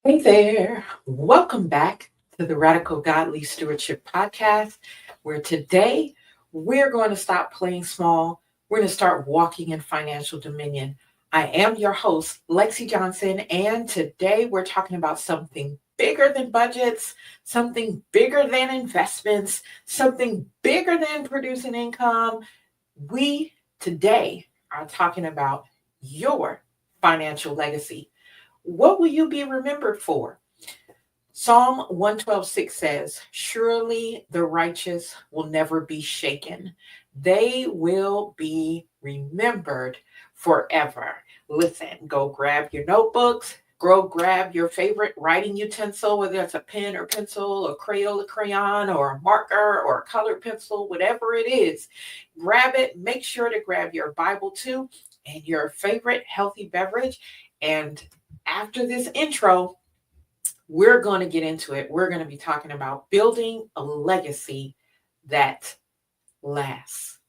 Hey there. Welcome back to the Radical Godly Stewardship Podcast, where today we're going to stop playing small. We're going to start walking in financial dominion. I am your host, Lexi Johnson, and today we're talking about something bigger than budgets, something bigger than investments, something bigger than producing income. We today are talking about your financial legacy. What will you be remembered for? Psalm 112:6 says, "Surely the righteous will never be shaken. They will be remembered forever." Listen, go grab your notebooks, go grab your favorite writing utensil, whether it's a pen or pencil, or Crayola crayon, or a marker, or a colored pencil, whatever it is. Grab it. Make sure to grab your Bible too and your favorite healthy beverage. And after this intro, we're going to get into it. We're going to be talking about building a legacy that lasts.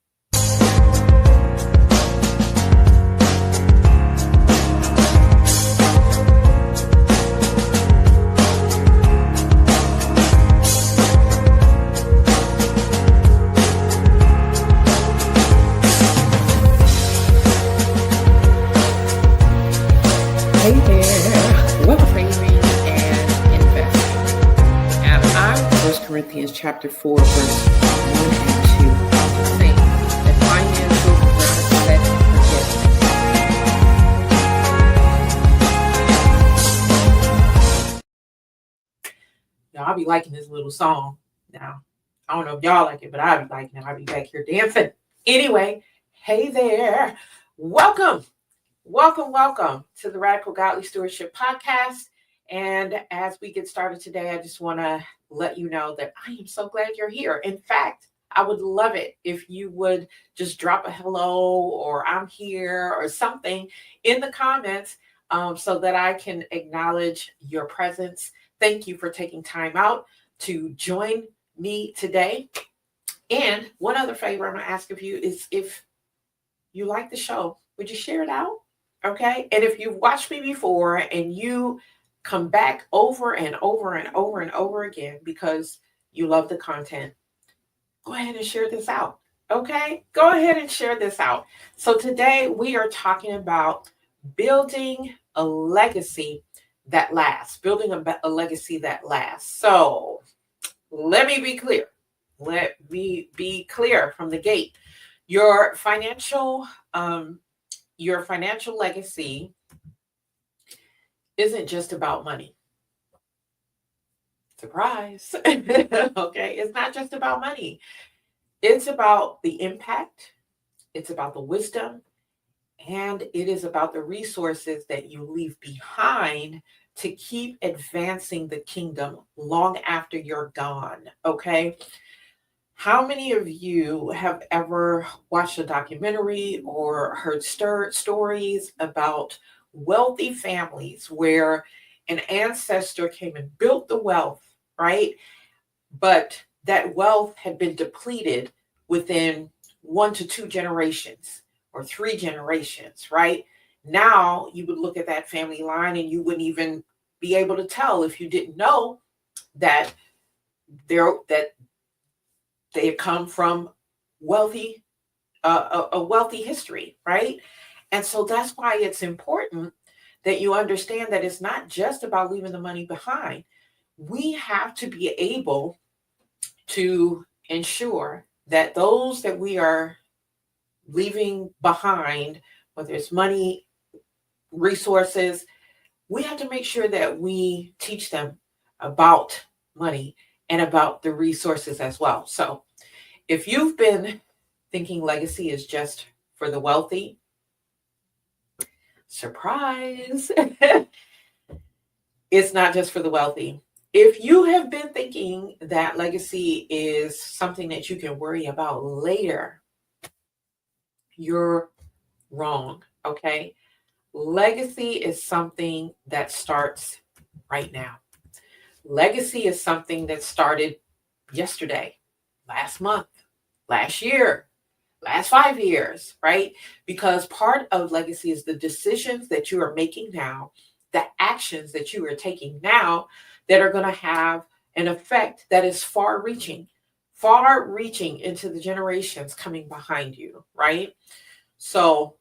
Hey there, welcome to Saving and Investing. And I'm 1 Corinthians chapter 4, verse 1 and 2. Saying that finances are not a set forget. Now, I'll be liking this little song. Now, I don't know if y'all like it, but I'll be liking it. I'll be back here dancing. Anyway, hey there, welcome. Welcome to the Radical Godly Stewardship Podcast. And as we get started today, I just want to let you know that I am so glad you're here. In fact, I would love it if you would just drop a hello or I'm here or something in the comments so that I can acknowledge your presence. Thank you for taking time out to join me today. And one other favor I'm going to ask of you is if you like the show, would you share it out? Okay. And if you've watched me before and you come back over and over and over and over again because you love the content, go ahead and share this out. Okay. Go ahead and share this out. So today we are talking about building a legacy that lasts, building a legacy that lasts. So let me be clear. Let me be clear from the gate. Your financial legacy isn't just about money. Surprise. Okay, it's not just about money. It's about the impact, it's about the wisdom, and it is about the resources that you leave behind to keep advancing the kingdom long after you're gone. Okay. How many of you have ever watched a documentary or heard stories about wealthy families where an ancestor came and built the wealth, right? But that wealth had been depleted within 1 to 2 generations or 3 generations, right? Now you would look at that family line and you wouldn't even be able to tell if you didn't know that they had come from wealthy, a wealthy history, right? And so that's why it's important that you understand that it's not just about leaving the money behind. We have to be able to ensure that those that we are leaving behind, whether it's money, resources, we have to make sure that we teach them about money and about the resources as well. So if you've been thinking legacy is just for the wealthy, surprise, it's not just for the wealthy. If you have been thinking that legacy is something that you can worry about later, you're wrong, okay? Legacy is something that starts right now. Legacy is something that started yesterday, last month, last year, last 5 years, right? Because part of legacy is the decisions that you are making now the actions that you are taking now that are going to have an effect that is far reaching into the generations coming behind you, right? So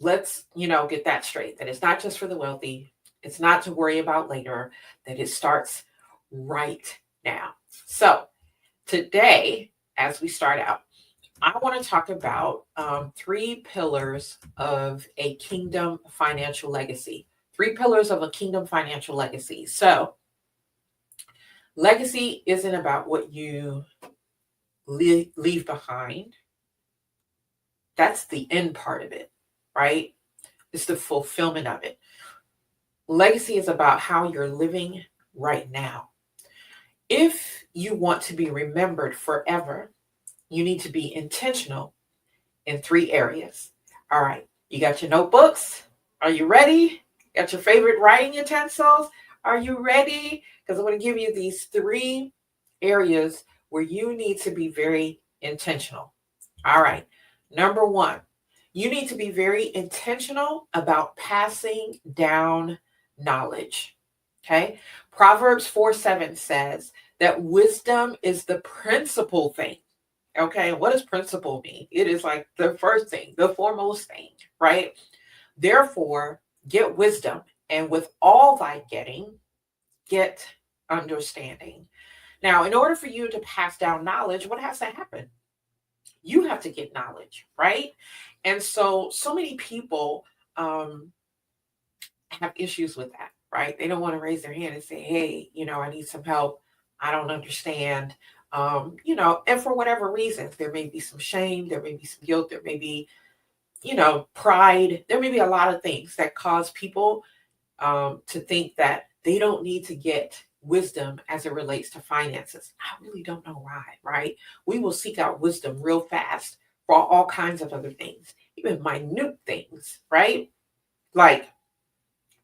let's, get that straight, that it's not just for the wealthy. It's not to worry about later, that it starts right now. So today, as we start out, I want to talk about 3 pillars of a kingdom financial legacy. 3 pillars of a kingdom financial legacy. So legacy isn't about what you leave behind. That's the end part of it, right? It's the fulfillment of it. Legacy is about how you're living right now. If you want to be remembered forever, you need to be intentional in 3 areas. All right, you got your notebooks? Are you ready? Got your favorite writing utensils? Are you ready? Because I'm going to give you these 3 areas where you need to be very intentional. All right, number 1, you need to be very intentional about passing down knowledge. Okay, Proverbs 4:7 says that wisdom is the principal thing. Okay, what does principle mean? It is like the first thing, the foremost thing, right? Therefore, get wisdom, and with all thy getting, get understanding. Now, in order for you to pass down knowledge, what has to happen? You have to get knowledge, right? And so many people have issues with that, right? They don't want to raise their hand and say, hey, I need some help. I don't understand. And for whatever reasons, there may be some shame, there may be some guilt, there may be, pride. There may be a lot of things that cause people to think that they don't need to get wisdom as it relates to finances. I really don't know why, right? We will seek out wisdom real fast for all kinds of other things, even minute things, right? Like,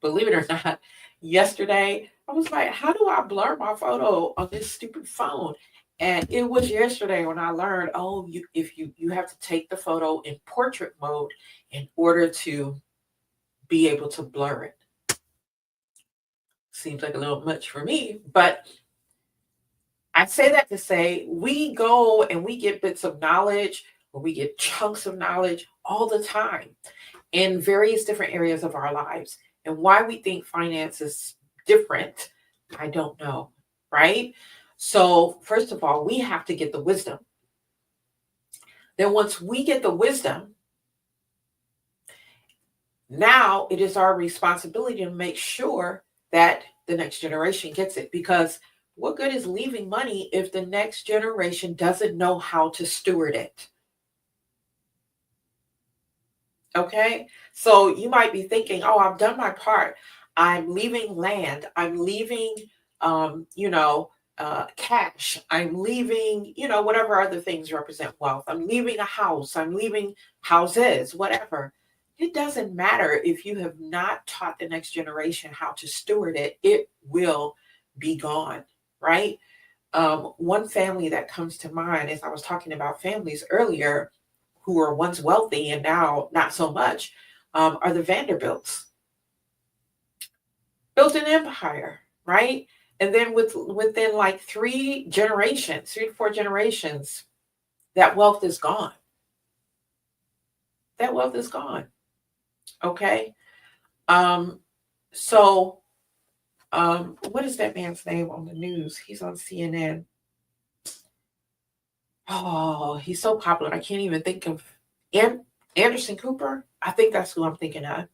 believe it or not, yesterday, I was like, how do I blur my photo on this stupid phone? And it was yesterday when I learned, you have to take the photo in portrait mode in order to be able to blur it. Seems like a little much for me, but I say that to say we go and we get bits of knowledge, or we get chunks of knowledge all the time in various different areas of our lives. And why we think finance is different, I don't know, right? So first of all, we have to get the wisdom. Then once we get the wisdom, now it is our responsibility to make sure that the next generation gets it. Because what good is leaving money if the next generation doesn't know how to steward it? Okay, so you might be thinking, oh, I've done my part. I'm leaving land. I'm leaving, cash. I'm leaving, whatever other things represent wealth. I'm leaving a house. I'm leaving houses, whatever. It doesn't matter if you have not taught the next generation how to steward it. It will be gone, right? One family that comes to mind, as I was talking about families earlier, who were once wealthy and now not so much, are the Vanderbilts. Built an empire, right? And then within like 3 to 4 generations, that wealth is gone. That wealth is gone. Okay. What is that man's name on the news? He's on CNN. Oh, he's so popular. I can't even think of Anderson Cooper. I think that's who I'm thinking of.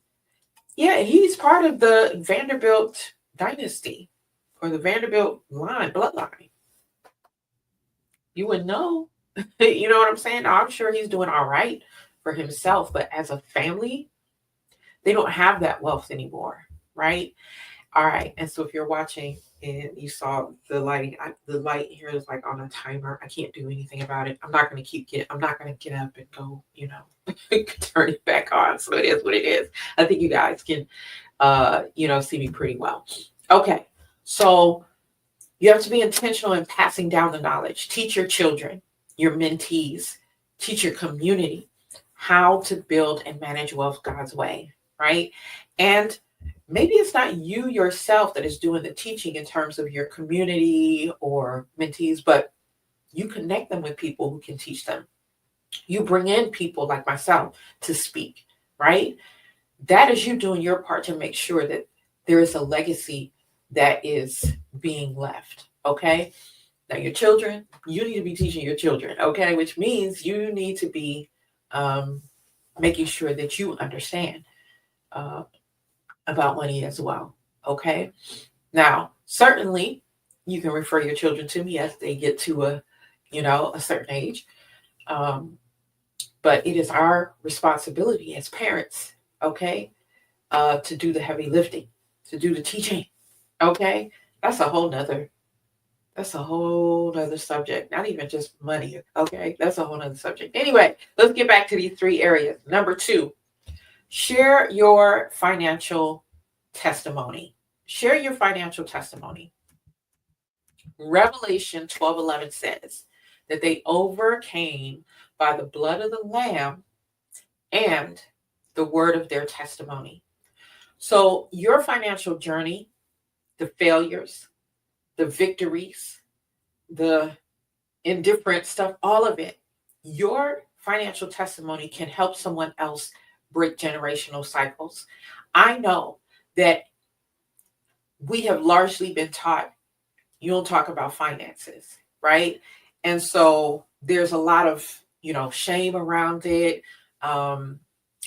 Yeah, he's part of the Vanderbilt dynasty, or the Vanderbilt bloodline. You would know. You know what I'm saying? Now, I'm sure he's doing all right for himself, but as a family, they don't have that wealth anymore, right? All right. And so if you're watching and you saw the lighting, the light here is like on a timer. I can't do anything about it. I'm not going to get up and go, turn it back on. So it is what it is. I think you guys can, see me pretty well. Okay. So you have to be intentional in passing down the knowledge. Teach your children, your mentees, teach your community how to build and manage wealth God's way, right? And maybe it's not you yourself that is doing the teaching in terms of your community or mentees, but you connect them with people who can teach them. You bring in people like myself to speak, right? That is you doing your part to make sure that there is a legacy that is being left. Okay. Now, your children, you need to be teaching your children. Okay. Which means you need to be um, making sure that you understand uh, about money as well. Okay. Now, certainly you can refer your children to me as they get to a certain age. Um, but it is our responsibility as parents, okay, to do the heavy lifting, to do the teaching. Okay. That's a whole nother, that's a whole nother subject. Not even just money. Okay. That's a whole nother subject. Anyway, let's get back to these three areas. Number 2, share your financial testimony. Share your financial testimony. Revelation 12:11 says that they overcame by the blood of the Lamb and the word of their testimony. So, your financial journey, the failures, the victories, the indifferent stuff, all of it, your financial testimony can help someone else break generational cycles. I know that we have largely been taught you don't talk about finances, right? And so there's a lot of, shame around it, um,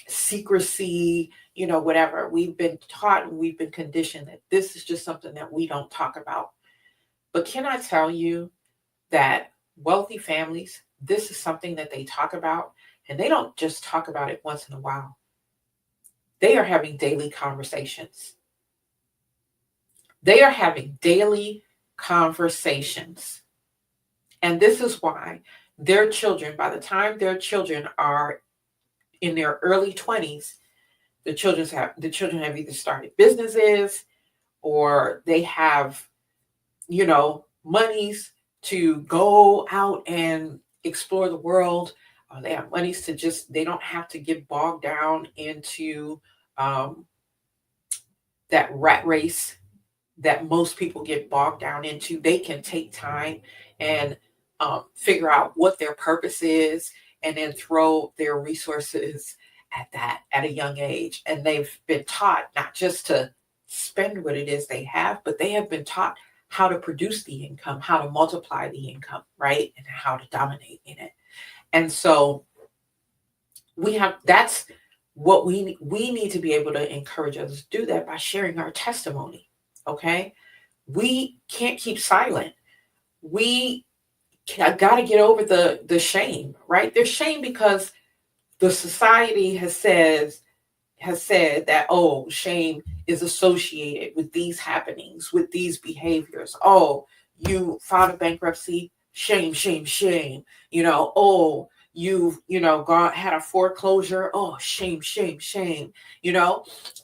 secrecy, whatever. We've been taught and we've been conditioned that this is just something that we don't talk about. But can I tell you that wealthy families, this is something that they talk about, and they don't just talk about it once in a while. They are having daily conversations. They are having daily conversations. And this is why their children, by the time their children are in their early 20s, the children have either started businesses or they have, monies to go out and explore the world. They have monies to they don't have to get bogged down into that rat race that most people get bogged down into. They can take time and figure out what their purpose is and then throw their resources at that at a young age. And they've been taught not just to spend what it is they have, but they have been taught how to produce the income, how to multiply the income, right? And how to dominate in it. And so that's what we need to be able to encourage others to do that by sharing our testimony. Okay. We can't keep silent. We got to get over the shame, right? There's shame because the society has said that, oh, shame is associated with these happenings, with these behaviors. Oh, you filed a bankruptcy, shame, shame, shame. Oh, you've, had a foreclosure. Oh, shame, shame, shame,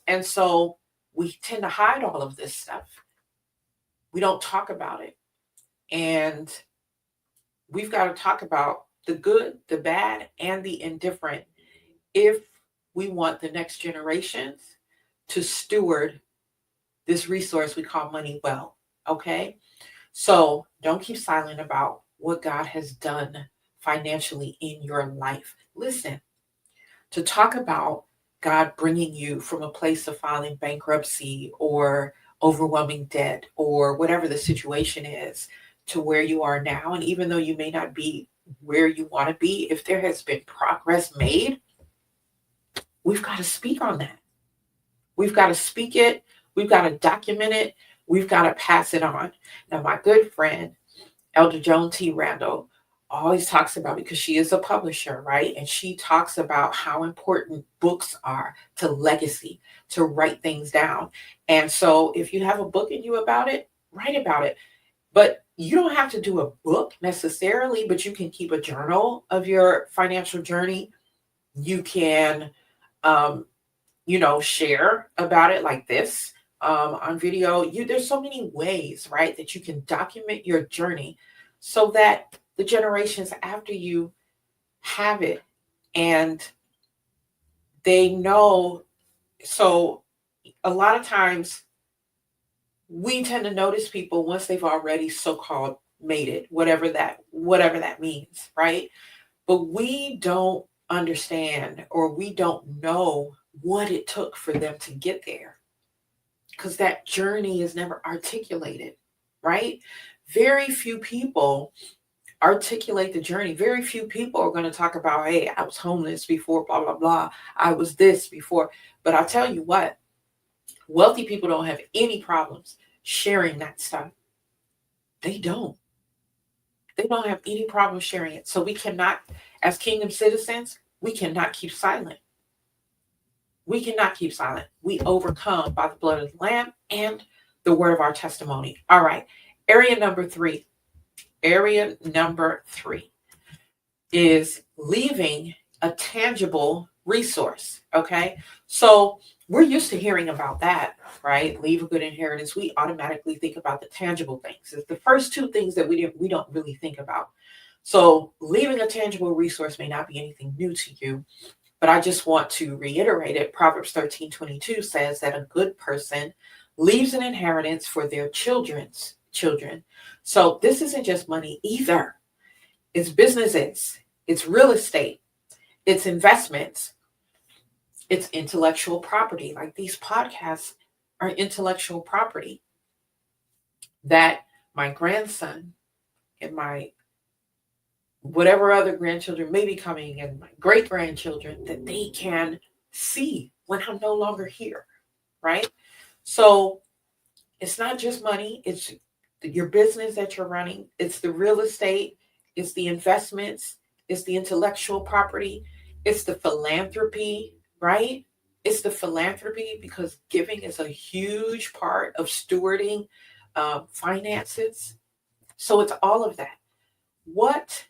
And so we tend to hide all of this stuff. We don't talk about it. And we've got to talk about the good, the bad, and the indifferent if we want the next generations to steward this resource we call money well. Okay? So don't keep silent about what God has done financially in your life. Listen, to talk about God bringing you from a place of filing bankruptcy or overwhelming debt or whatever the situation is to where you are now. And even though you may not be where you want to be, if there has been progress made, we've got to speak on that. We've got to speak it. We've got to document it. We've got to pass it on. Now, my good friend, Elder Joan T. Randall, always talks about, because she is a publisher, right? And she talks about how important books are to legacy, to write things down. And so if you have a book in you about it, write about it. But you don't have to do a book necessarily, but you can keep a journal of your financial journey. You can, share about it like this on video. There's so many ways, right, that you can document your journey so that the generations after you have it and they know. So a lot of times we tend to notice people once they've already so-called made it, whatever that means, right? But we don't understand, or we don't know what it took for them to get there, because that journey is never articulated, right? Very few people articulate the journey. Very few people are going to talk about, hey, I was homeless before, blah, blah, blah. I was this before. But I'll tell you what, wealthy people don't have any problems sharing that stuff. They don't. They don't have any problem sharing it. So we cannot, as kingdom citizens, we cannot keep silent. We cannot keep silent. We overcome by the blood of the Lamb and the word of our testimony. All right. Area number three is leaving a tangible resource. Okay. So we're used to hearing about that, right? Leave a good inheritance. We automatically think about the tangible things. It's the first two things that we don't really think about. So leaving a tangible resource may not be anything new to you, but I just want to reiterate it. Proverbs 13:22 says that a good person leaves an inheritance for their children's children. So this isn't just money either. It's businesses, it's real estate, it's investments, it's intellectual property. Like these podcasts are intellectual property that my grandson and my whatever other grandchildren may be coming, and my great grandchildren, that they can see when I'm no longer here, right? So it's not just money, it's your business that you're running, it's the real estate, it's the investments, it's the intellectual property, it's the philanthropy, right? It's the philanthropy, because giving is a huge part of stewarding finances. So it's all of that. What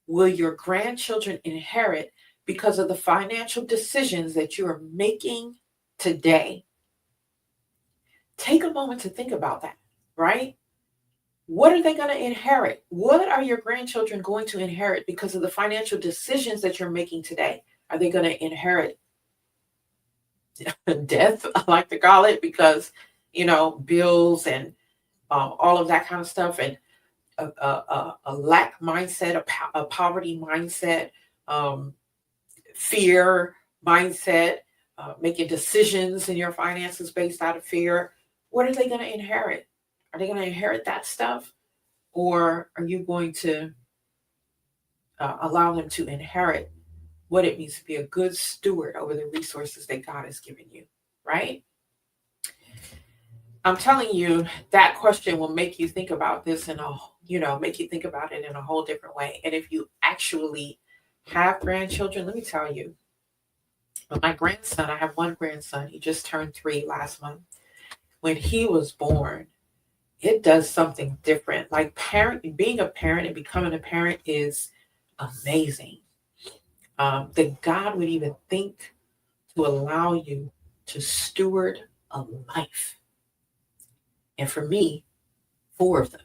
will your grandchildren inherit because of the financial decisions that you are making today? Take a moment to think about that, right? What are they going to inherit? What are your grandchildren going to inherit because of the financial decisions that you're making today? Are they going to inherit death, I like to call it, because, bills and all of that kind of stuff, and a lack mindset, a poverty mindset, fear mindset, making decisions in your finances based out of fear? What are they going to inherit? Are they going to inherit that stuff? Or are you going to allow them to inherit what it means to be a good steward over the resources that God has given you, right? I'm telling you, that question will make you think about this make you think about it in a whole different way. And if you actually have grandchildren, let me tell you, my grandson, I have one grandson, he just turned 3 last month. When he was born, it does something different. Like being a parent and becoming a parent is amazing. That God would even think to allow you to steward a life. And for me, 4 of them,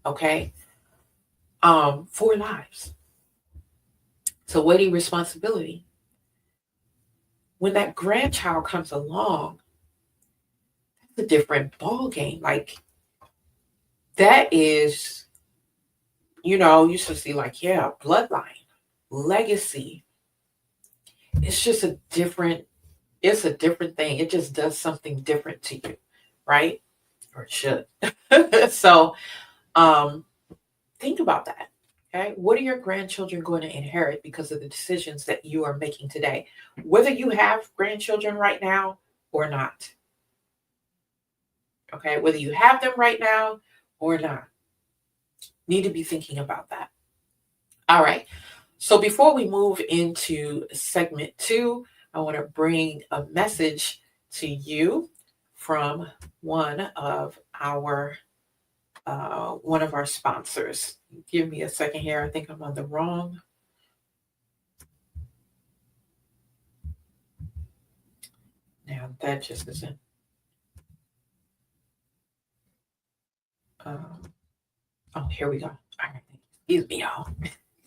okay? 4 lives. So weighty responsibility. When that grandchild comes along, that's a different ball game. Like that is, you should see like, yeah, bloodline, legacy. It's just it's a different thing. It just does something different to you, right? Or it should. So think about that. Okay. What are your grandchildren going to inherit because of the decisions that you are making today? Whether you have grandchildren right now or not. Okay. Whether you have them right now or not. Need to be thinking about that. All right. So before we move into segment 2, I want to bring a message to you from one of our sponsors. Give me a second here. I think I'm on the wrong. Now that just isn't. Oh, here we go. All right. Excuse me, y'all.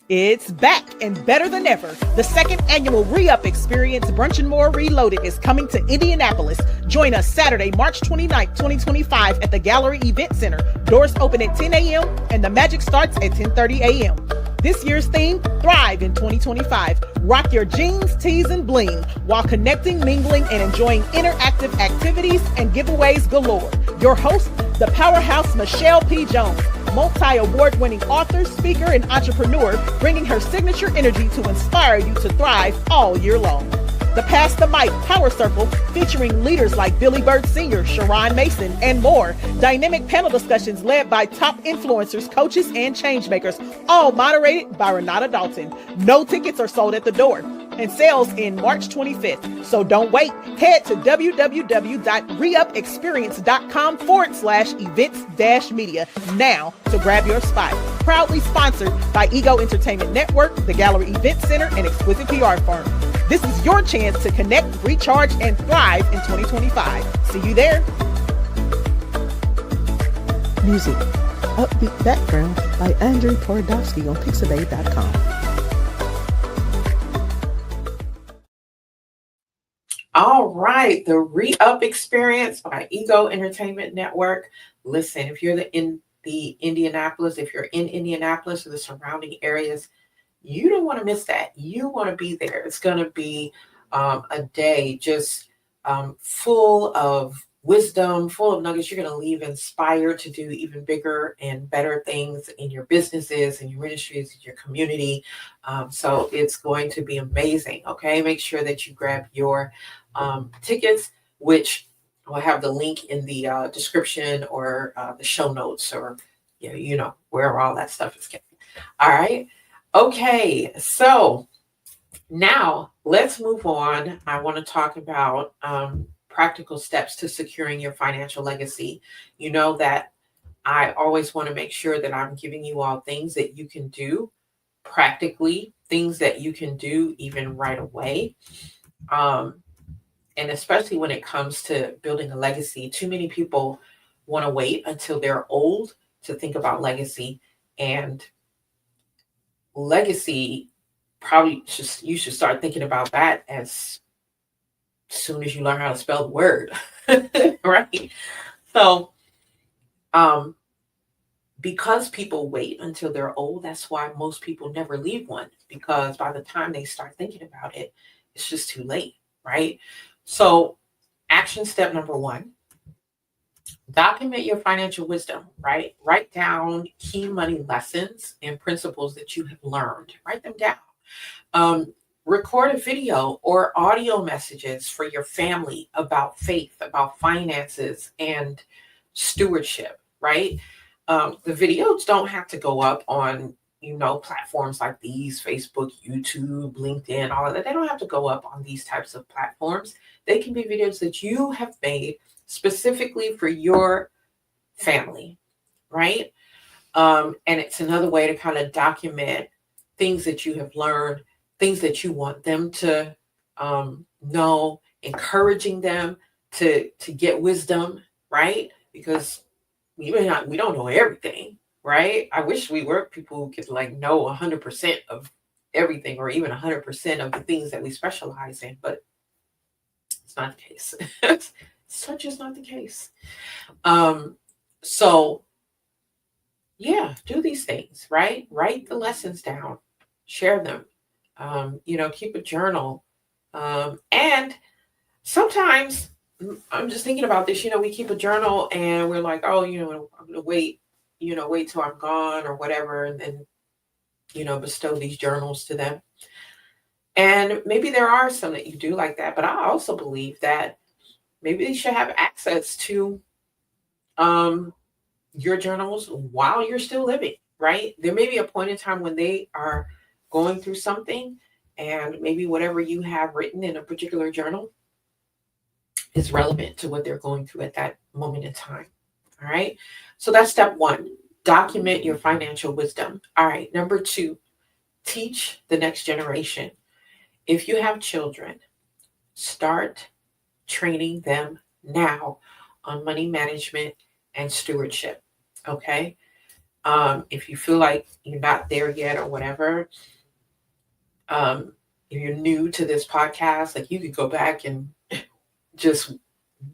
It's back and better than ever. The second annual Re-Up Experience Brunch and More Reloaded is coming to Indianapolis. Join us Saturday, March 29th, 2025 at the Gallery Event Center. Doors open at 10 a.m. and the magic starts at 10:30 a.m. This year's theme, Thrive in 2025. Rock your jeans, tees, and bling while connecting, mingling, and enjoying interactive activities and giveaways galore. Your host, the powerhouse Michelle P. Jones, multi-award-winning author, speaker, and entrepreneur, bringing her signature energy to inspire you to thrive all year long. The Pass the Mic Power Circle, featuring leaders like Billy Bird Sr., Sharon Mason, and more. Dynamic panel discussions led by top influencers, coaches, and changemakers, all moderated by Renata Dalton. No tickets are sold at the door, and sales in March 25th. So don't wait. Head to www.reupexperience.com/events-media now to grab your spot. Proudly sponsored by Ego Entertainment Network, the Gallery Event Center, and Exquisite PR Firm. This is your chance to connect, recharge, and thrive in 2025. See you there. Music, upbeat background by Andrew Twardowski on Pixabay.com. All right, the Re-Up Experience by Ego Entertainment Network. Listen, if you're in Indianapolis or the surrounding areas, you don't want to miss that. You want to be there. It's going to be a day just full of wisdom, full of nuggets. You're going to leave inspired to do even bigger and better things in your businesses, in your ministries, in your community. So it's going to be amazing. Okay, make sure that you grab your tickets, which I'll have the link in the description or the show notes, or where all that stuff is kept. All right. Okay, so now let's move on. I want to talk about practical steps to securing your financial legacy. You know that I always want to make sure that I'm giving you all things that you can do practically, things that you can do even right away. And especially when it comes to building a legacy, too many people want to wait until they're old to think about legacy. And legacy, you should start thinking about that as soon as you learn how to spell the word. Right? So because people wait until they're old, that's why most people never leave one, because by the time they start thinking about it, it's just too late. Right? So action step number 1, document your financial wisdom, right? Write down key money lessons and principles that you have learned. Write them down. Record a video or audio messages for your family about faith, about finances, and stewardship, right? The videos don't have to go up on, platforms like these, Facebook, YouTube, LinkedIn, all of that. They don't have to go up on these types of platforms. They can be videos that you have made specifically for your family, right? And it's another way to kind of document things that you have learned, things that you want them to know, encouraging them to get wisdom, right? Because we don't know everything, right? I wish we were people who could know 100% of everything, or even 100% of the things that we specialize in, but it's not the case. Such is not the case. So yeah, do these things, right? Write the lessons down, share them, keep a journal. And sometimes I'm just thinking about this, we keep a journal and we're like, oh, I'm going to wait till I'm gone or whatever. And then, bestow these journals to them. And maybe there are some that you do like that, but I also believe that maybe they should have access to your journals while you're still living, right? There may be a point in time when they are going through something, and maybe whatever you have written in a particular journal is relevant to what they're going through at that moment in time. All right. So that's step 1. Document your financial wisdom. All right. Number 2, teach the next generation. If you have children, start training them now on money management and stewardship. Okay. If you feel like you're not there yet or whatever, if you're new to this podcast, like you could go back and just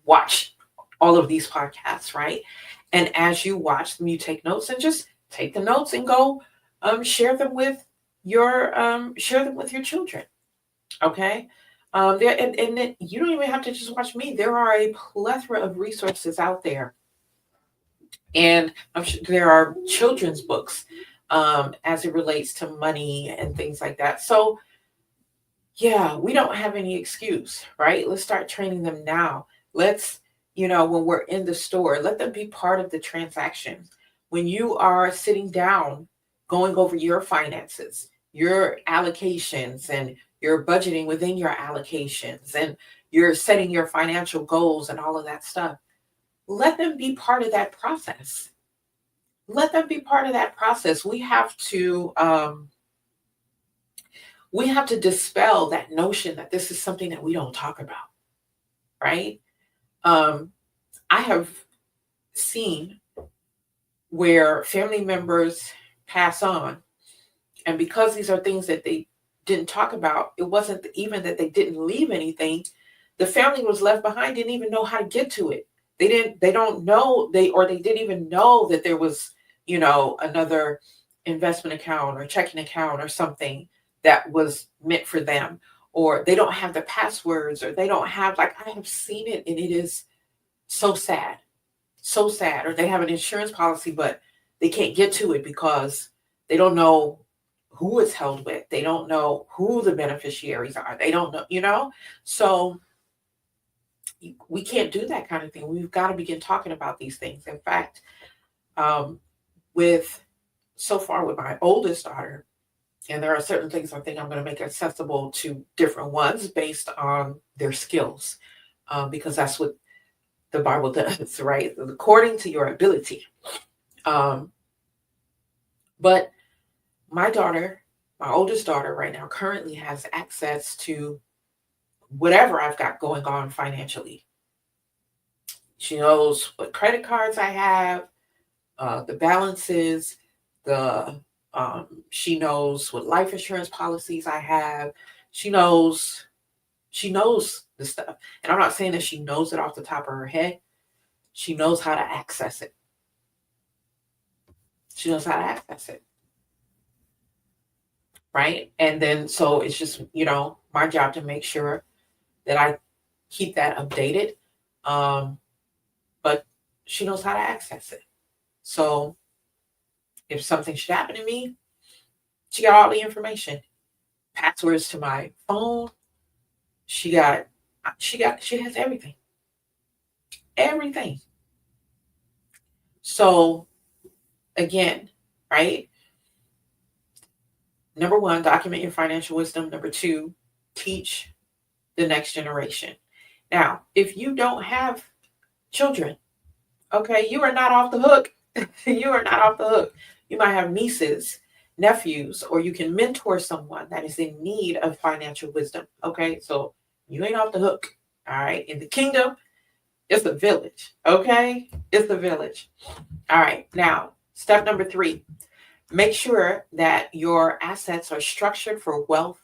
watch all of these podcasts, right? And as you watch them, you take notes and just take the notes and go share them with your children. Okay. And you don't even have to just watch me. There are a plethora of resources out there. And I'm sure there are children's books as it relates to money and things like that. So yeah, we don't have any excuse, right? Let's start training them now. Let's, when we're in the store, let them be part of the transaction. When you are sitting down, going over your finances, your allocations, and your budgeting within your allocations, and you're setting your financial goals and all of that stuff, let them be part of that process. Let them be part of that process. We have to dispel that notion that this is something that we don't talk about, right? I have seen where family members pass on, and because these are things that they didn't talk about, it wasn't even that they didn't leave anything. The family was left behind, didn't even know how to get to it. They didn't know even know that there was, another investment account or checking account or something that was meant for them, or they don't have the passwords, or they don't have, I have seen it, and it is so sad, or they have an insurance policy, but they can't get to it because they don't know who it's held with. They don't know who the beneficiaries are. They don't know, so we can't do that kind of thing. We've got to begin talking about these things. In fact, with my oldest daughter, and there are certain things I think I'm going to make accessible to different ones based on their skills, because that's what the Bible does, right? According to your ability. But my oldest daughter right now currently has access to whatever I've got going on financially. She knows what credit cards I have, the balances, she knows what life insurance policies I have. She knows the stuff. And I'm not saying that she knows it off the top of her head. She knows how to access it. Right? And then, so it's just, my job to make sure that I keep that updated. But she knows how to access it. So if something should happen to me, she got all the information. Passwords to my phone. She has everything. Everything. So again, right? Number one, document your financial wisdom. Number two, teach the next generation. Now, if you don't have children, okay, you are not off the hook. You are not off the hook. You might have nieces, nephews, or you can mentor someone that is in need of financial wisdom. Okay, so you ain't off the hook. All right, in the kingdom, it's a village. Okay, it's a village. All right, now step number 3. Make sure that your assets are structured for wealth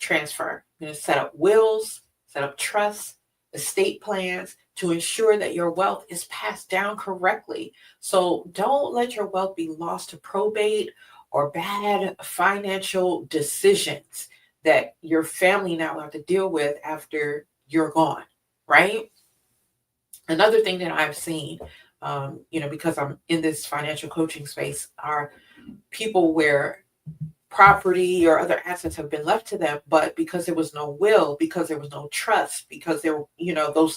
transfer. You're going to set up wills, set up trusts, estate plans to ensure that your wealth is passed down correctly. So don't let your wealth be lost to probate or bad financial decisions that your family now have to deal with after you're gone, right? Another thing that I've seen, because I'm in this financial coaching space, are people where property or other assets have been left to them, but because there was no will, because there was no trust, because those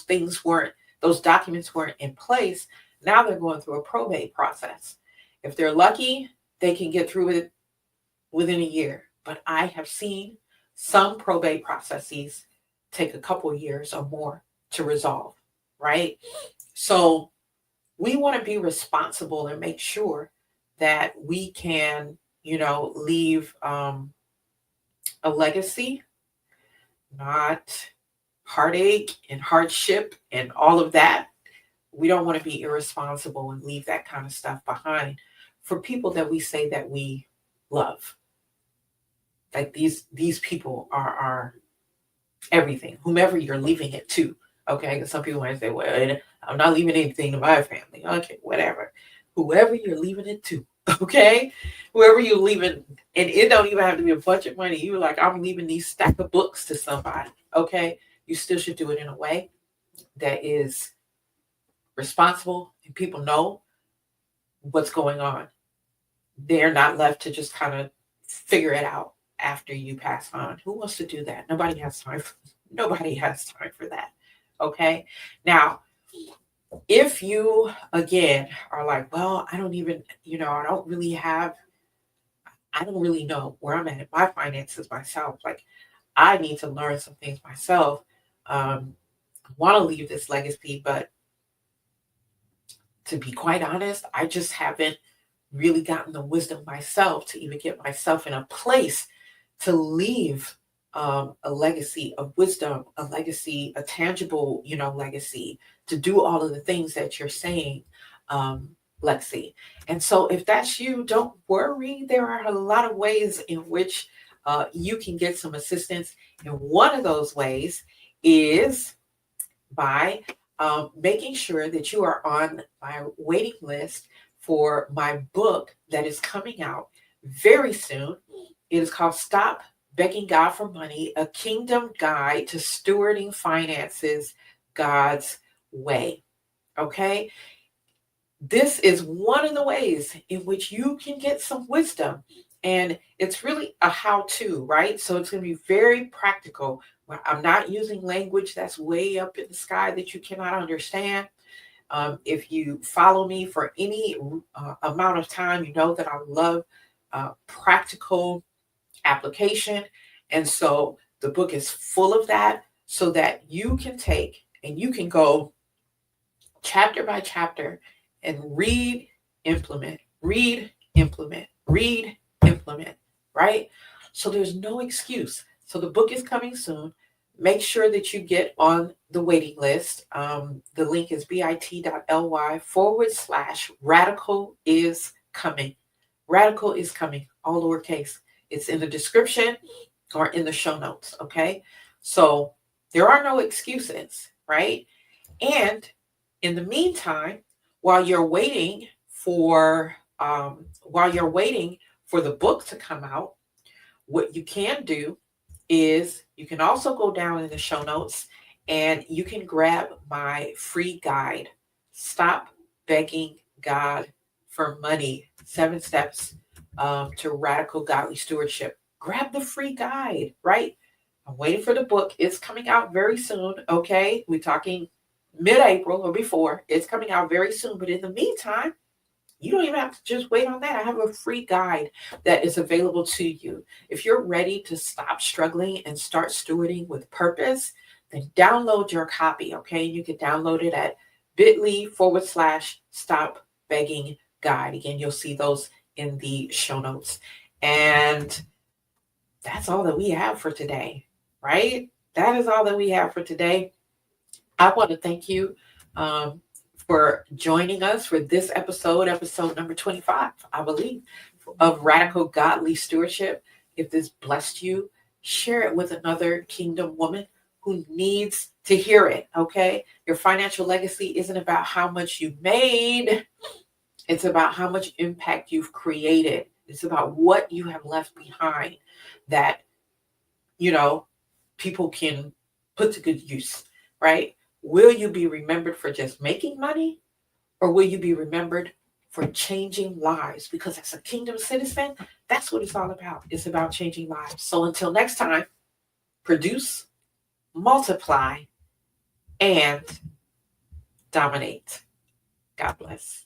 documents weren't in place, now they're going through a probate process. If they're lucky, they can get through it within a year. But I have seen some probate processes take a couple of years or more to resolve, right? So we want to be responsible and make sure that we can, leave a legacy, not heartache and hardship and all of that. We don't want to be irresponsible and leave that kind of stuff behind for people that we say that we love. Like these people are our everything, whomever you're leaving it to. Okay, because some people might say, well, I'm not leaving anything to my family. Okay, whatever. Whoever you're leaving it to, okay? Whoever you're leaving, and it don't even have to be a bunch of money. You're like, I'm leaving these stack of books to somebody, okay? You still should do it in a way that is responsible and people know what's going on. They're not left to just kind of figure it out after you pass on. Who wants to do that? Nobody has time for that. Okay. Now, if you again are like, well, I don't even, I don't really know where I'm at in my finances myself. Like, I need to learn some things myself. I want to leave this legacy, but to be quite honest, I just haven't really gotten the wisdom myself to even get myself in a place to leave a legacy of wisdom, a legacy, a tangible, legacy, to do all of the things that you're saying, Lexi. And so if that's you, don't worry. There are a lot of ways in which you can get some assistance. And one of those ways is by making sure that you are on my waiting list for my book that is coming out very soon. It is called Stop Begging God for Money, a Kingdom Guide to Stewarding Finances God's Way. Okay? This is one of the ways in which you can get some wisdom. And it's really a how-to, right? So it's going to be very practical. I'm not using language that's way up in the sky that you cannot understand. If you follow me for any amount of time, you know that I love practical application. And so the book is full of that so that you can take and you can go chapter by chapter and read, implement, right? So there's no excuse. So the book is coming soon. Make sure that you get on the waiting list. The link is bit.ly/radical is coming. Radical is coming, all lowercase. It's in the description or in the show notes, okay? So there are no excuses, right? And in the meantime, while you're waiting for the book to come out, what you can do is you can also go down in the show notes and you can grab my free guide, Stop Begging God for Money, 7 Steps to Radical Godly Stewardship. Grab the free guide, right? I'm waiting for the book. It's coming out very soon, okay? We're talking mid-April or before. It's coming out very soon. But in the meantime, you don't even have to just wait on that. I have a free guide that is available to you. If you're ready to stop struggling and start stewarding with purpose, then download your copy, okay? You can download it at bit.ly/Stop Begging Guide. Again, you'll see those in the show notes. And that's all that we have for today, right? That is all that we have for today. I want to thank you for joining us for this episode number 25, I believe, of Radical Godly Stewardship. If this blessed you, share it with another kingdom woman who needs to hear it, okay? Your financial legacy isn't about how much you made. It's about how much impact you've created. It's about what you have left behind that, people can put to good use, right? Will you be remembered for just making money, or will you be remembered for changing lives? Because as a kingdom citizen, that's what it's all about. It's about changing lives. So until next time, produce, multiply, and dominate. God bless.